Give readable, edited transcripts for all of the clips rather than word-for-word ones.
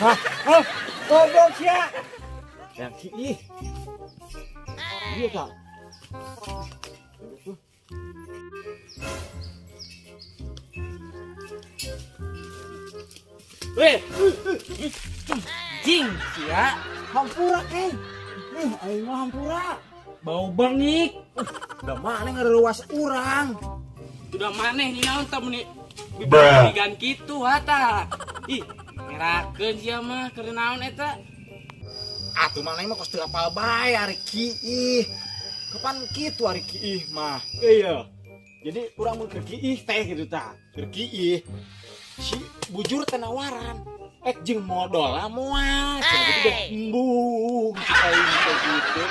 Hah? Goblok sia. Yang ih. Iya tak? Weh, jing, sia, Hampura aing mah hampura. bau bengik. Da mana ngareluas urang. Sudah maneh nih naon teh meni bigan kitu hata. Ih, ngerakeun sia mah keur naon eta? Atuh mana mah kos teu apal bae ari kiih. Kapan kitu ari kiih mah? Iya. Jadi urang mun keur kiih teh gitu tah. Keur kiih. Si bujur teh nawaran. Jeung modal lah moal. Jadi udah embung. Aing teh gitu.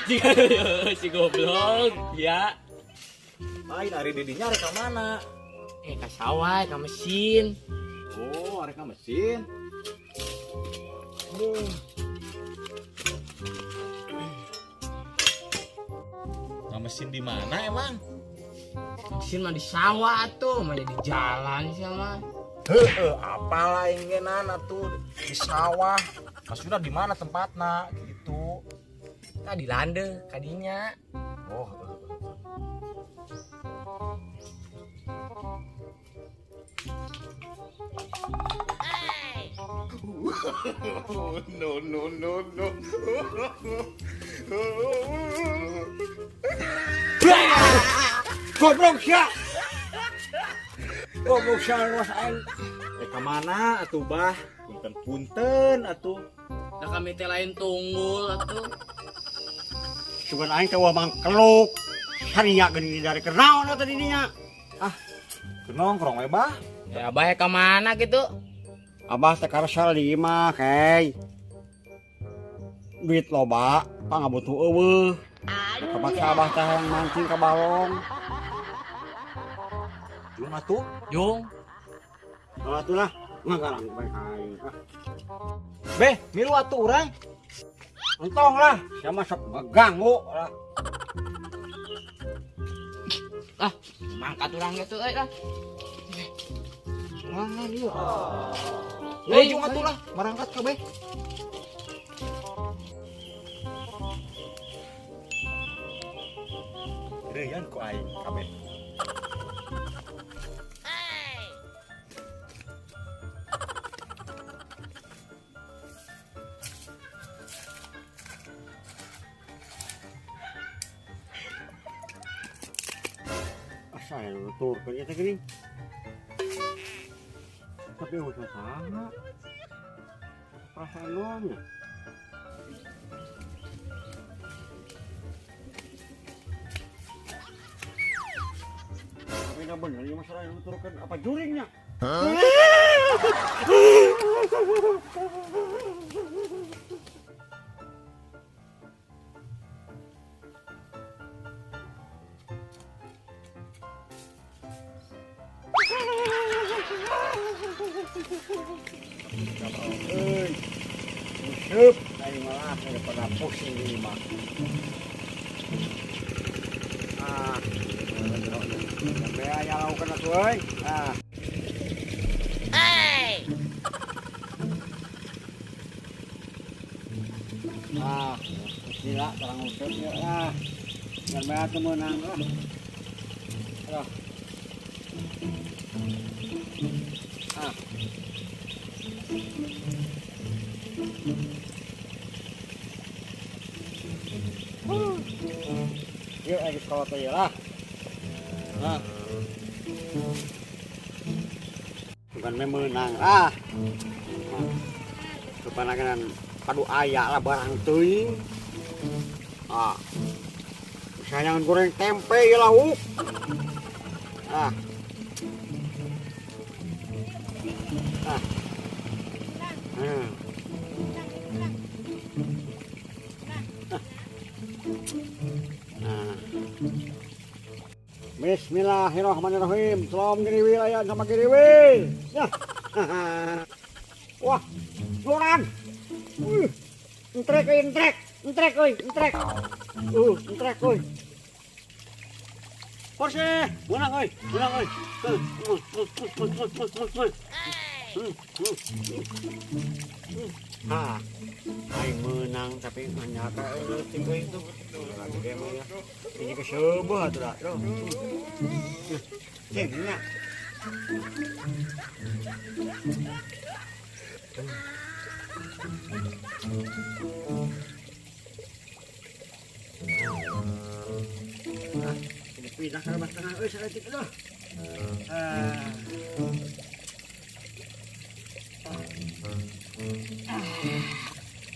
Jika si goblok, ya. Lain ari didinya rek ka mana? Ka sawah, ka mesin. Oh, arek ka mesin. Nah, mesin di mana emang? Mesin mah di sawah tuh, mah di jalan sih mah. Heeh, apalah ingenan atuh di sawah. Maksudnya di mana tempatna gitu. Ka di lande, kadinya. Oh, no. Goblok sia. Goblok sia was aing. Ka mana atuh bah? Punten atuh. Da kami teh lain tunggul atuh. Cuman aing teh mangkeluk. Harinya geuning dari kenaon eta didinya. Ah, nongkrong we bah. Ya bae ka mana gitu? Abah teh karesel di imah kei. Duit loba, pangabutuh eueuh. Kapake abah teh yang mancing ka balong. Jeung atuh, Jung. atuh lah, ngagarang bae aing. Beh, milu atuh urang. Entong lah, sama sok ngeganggu lah. Ah, mangkat urang gitu lah. Mana dia? Hei, Jeung atuh lah, marangkat kabeh. Reuyan ku aing kabeh. Saya nuturkeun ieu teh geuning. Tapi udah sama. Perasaan doang ya. Tapi enggak bener ya masalah yang nuturkeun apa juringnya? Hup, aing malah daripada pusing ini mah. Sampai aya laukeun atuh euy. Gila terang usut ya lah. Sampai atuh meunang lah. Aduh. Yuk, ayo sekolah tuh ya lah. Bukan memenang lah. Kepanangan padu ayak lah barang teuing. Misalnya goreng tempe ya lah. Bismillahirrahmanirrahim. Salam kiri wilayah sama kiri wi. Ya. Wah, orang. Entrek euy. Porse, menang euy. Ah, aing menang tapi nyata leutik euy itu. Lagi game ya. Ini ke seubeuh atuh da. Cengnya. Ini pindah ke rumah tengah euy saeutik aduh.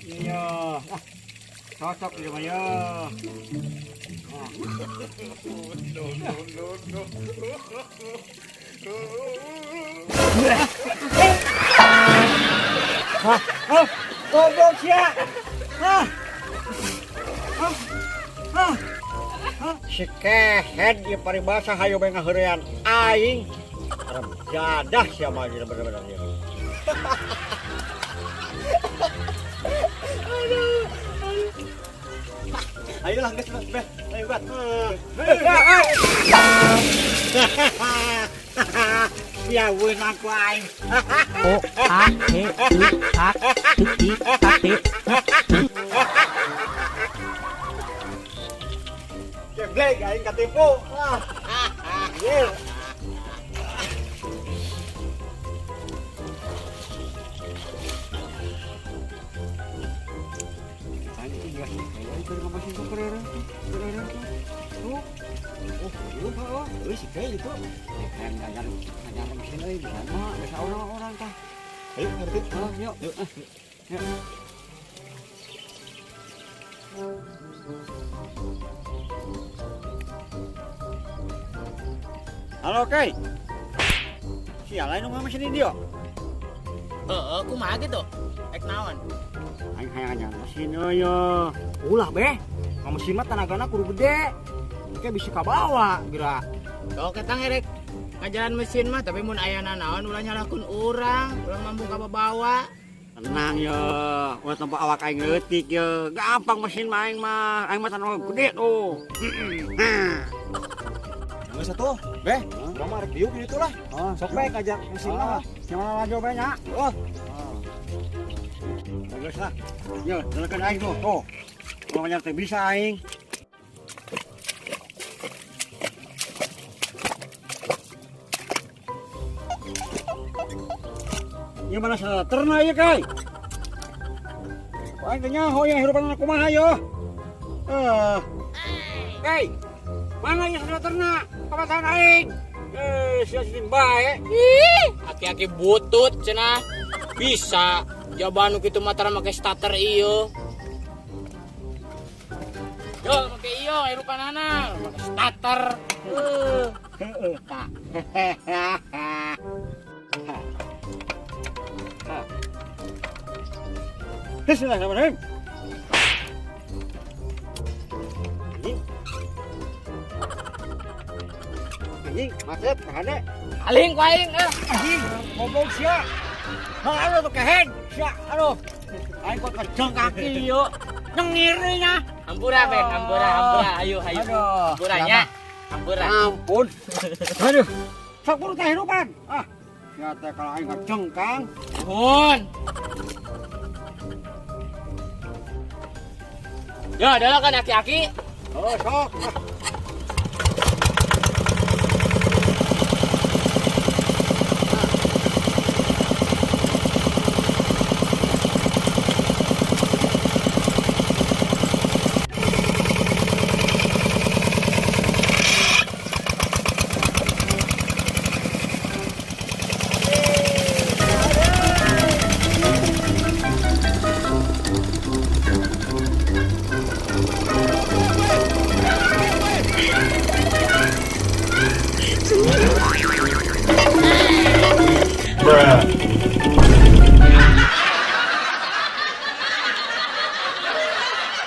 Iya, cocok di rumah ya. Goblok sia. Si kehead di paribasa hayo bae ngaheurean aing. Arep jadah sia mah bener-bener dia. Ayo lah geus beh. Ayo buat. Ya weuh aku aing. O A E I A T I T. Jeblek aing katipu. Ye. Halo, Kay. Siapa yang ngomong mesin dia? Kumaha gitu? Ek naon? Aing hayang mesin yo. Ulah beh. Mesin mah tenagana kudu gede. Kayak bisa kabawa kira. Kau ketang erek ngajalan mesin mah tapi mun ayana naon ulah nyalahkeun urang mampu kabawa. Tenang yo, ulah tempat awak aing leutik yo. Gampang mesin mah aing mah tanah gede tuh. Geus atuh, beh. Urang mah rek diuk kitu lah. Sok bae ngajak mesin mah. Gimana lagi bae nya? Bagus lah. Yo, dalekeun aing tuh. Tuh. Kalau banyak teh bisa aing. Ini mana salah terna ya kai? Aing teh nyaho yang hirupan kumaha yo. Kai. Mana yang salah terna? Kapan aing? Sia-sia bae. Ih, aki-aki butut cenah. Bisa jawaban kitu mah tara make starter ieu. Yo, make ieu hirupanana, make starter. Tak. Bismillahirrahmanirrahim. Anjing, macet, kahade. Aling ku aing Anjing, ngomong sia. Halo tuh kehen, sia, aduh. Aing kok kejeng kaki yuk. Nyengirinya. Hampura beh, hampura. Ayo. Aduh. Hampuranya. Hampura. Ampun. Aduh. Sok buru teh hirupan. Sia teh kalau aing kejeng Kang. Nuhun. Yo, dalakan aki-aki. Oh, sok.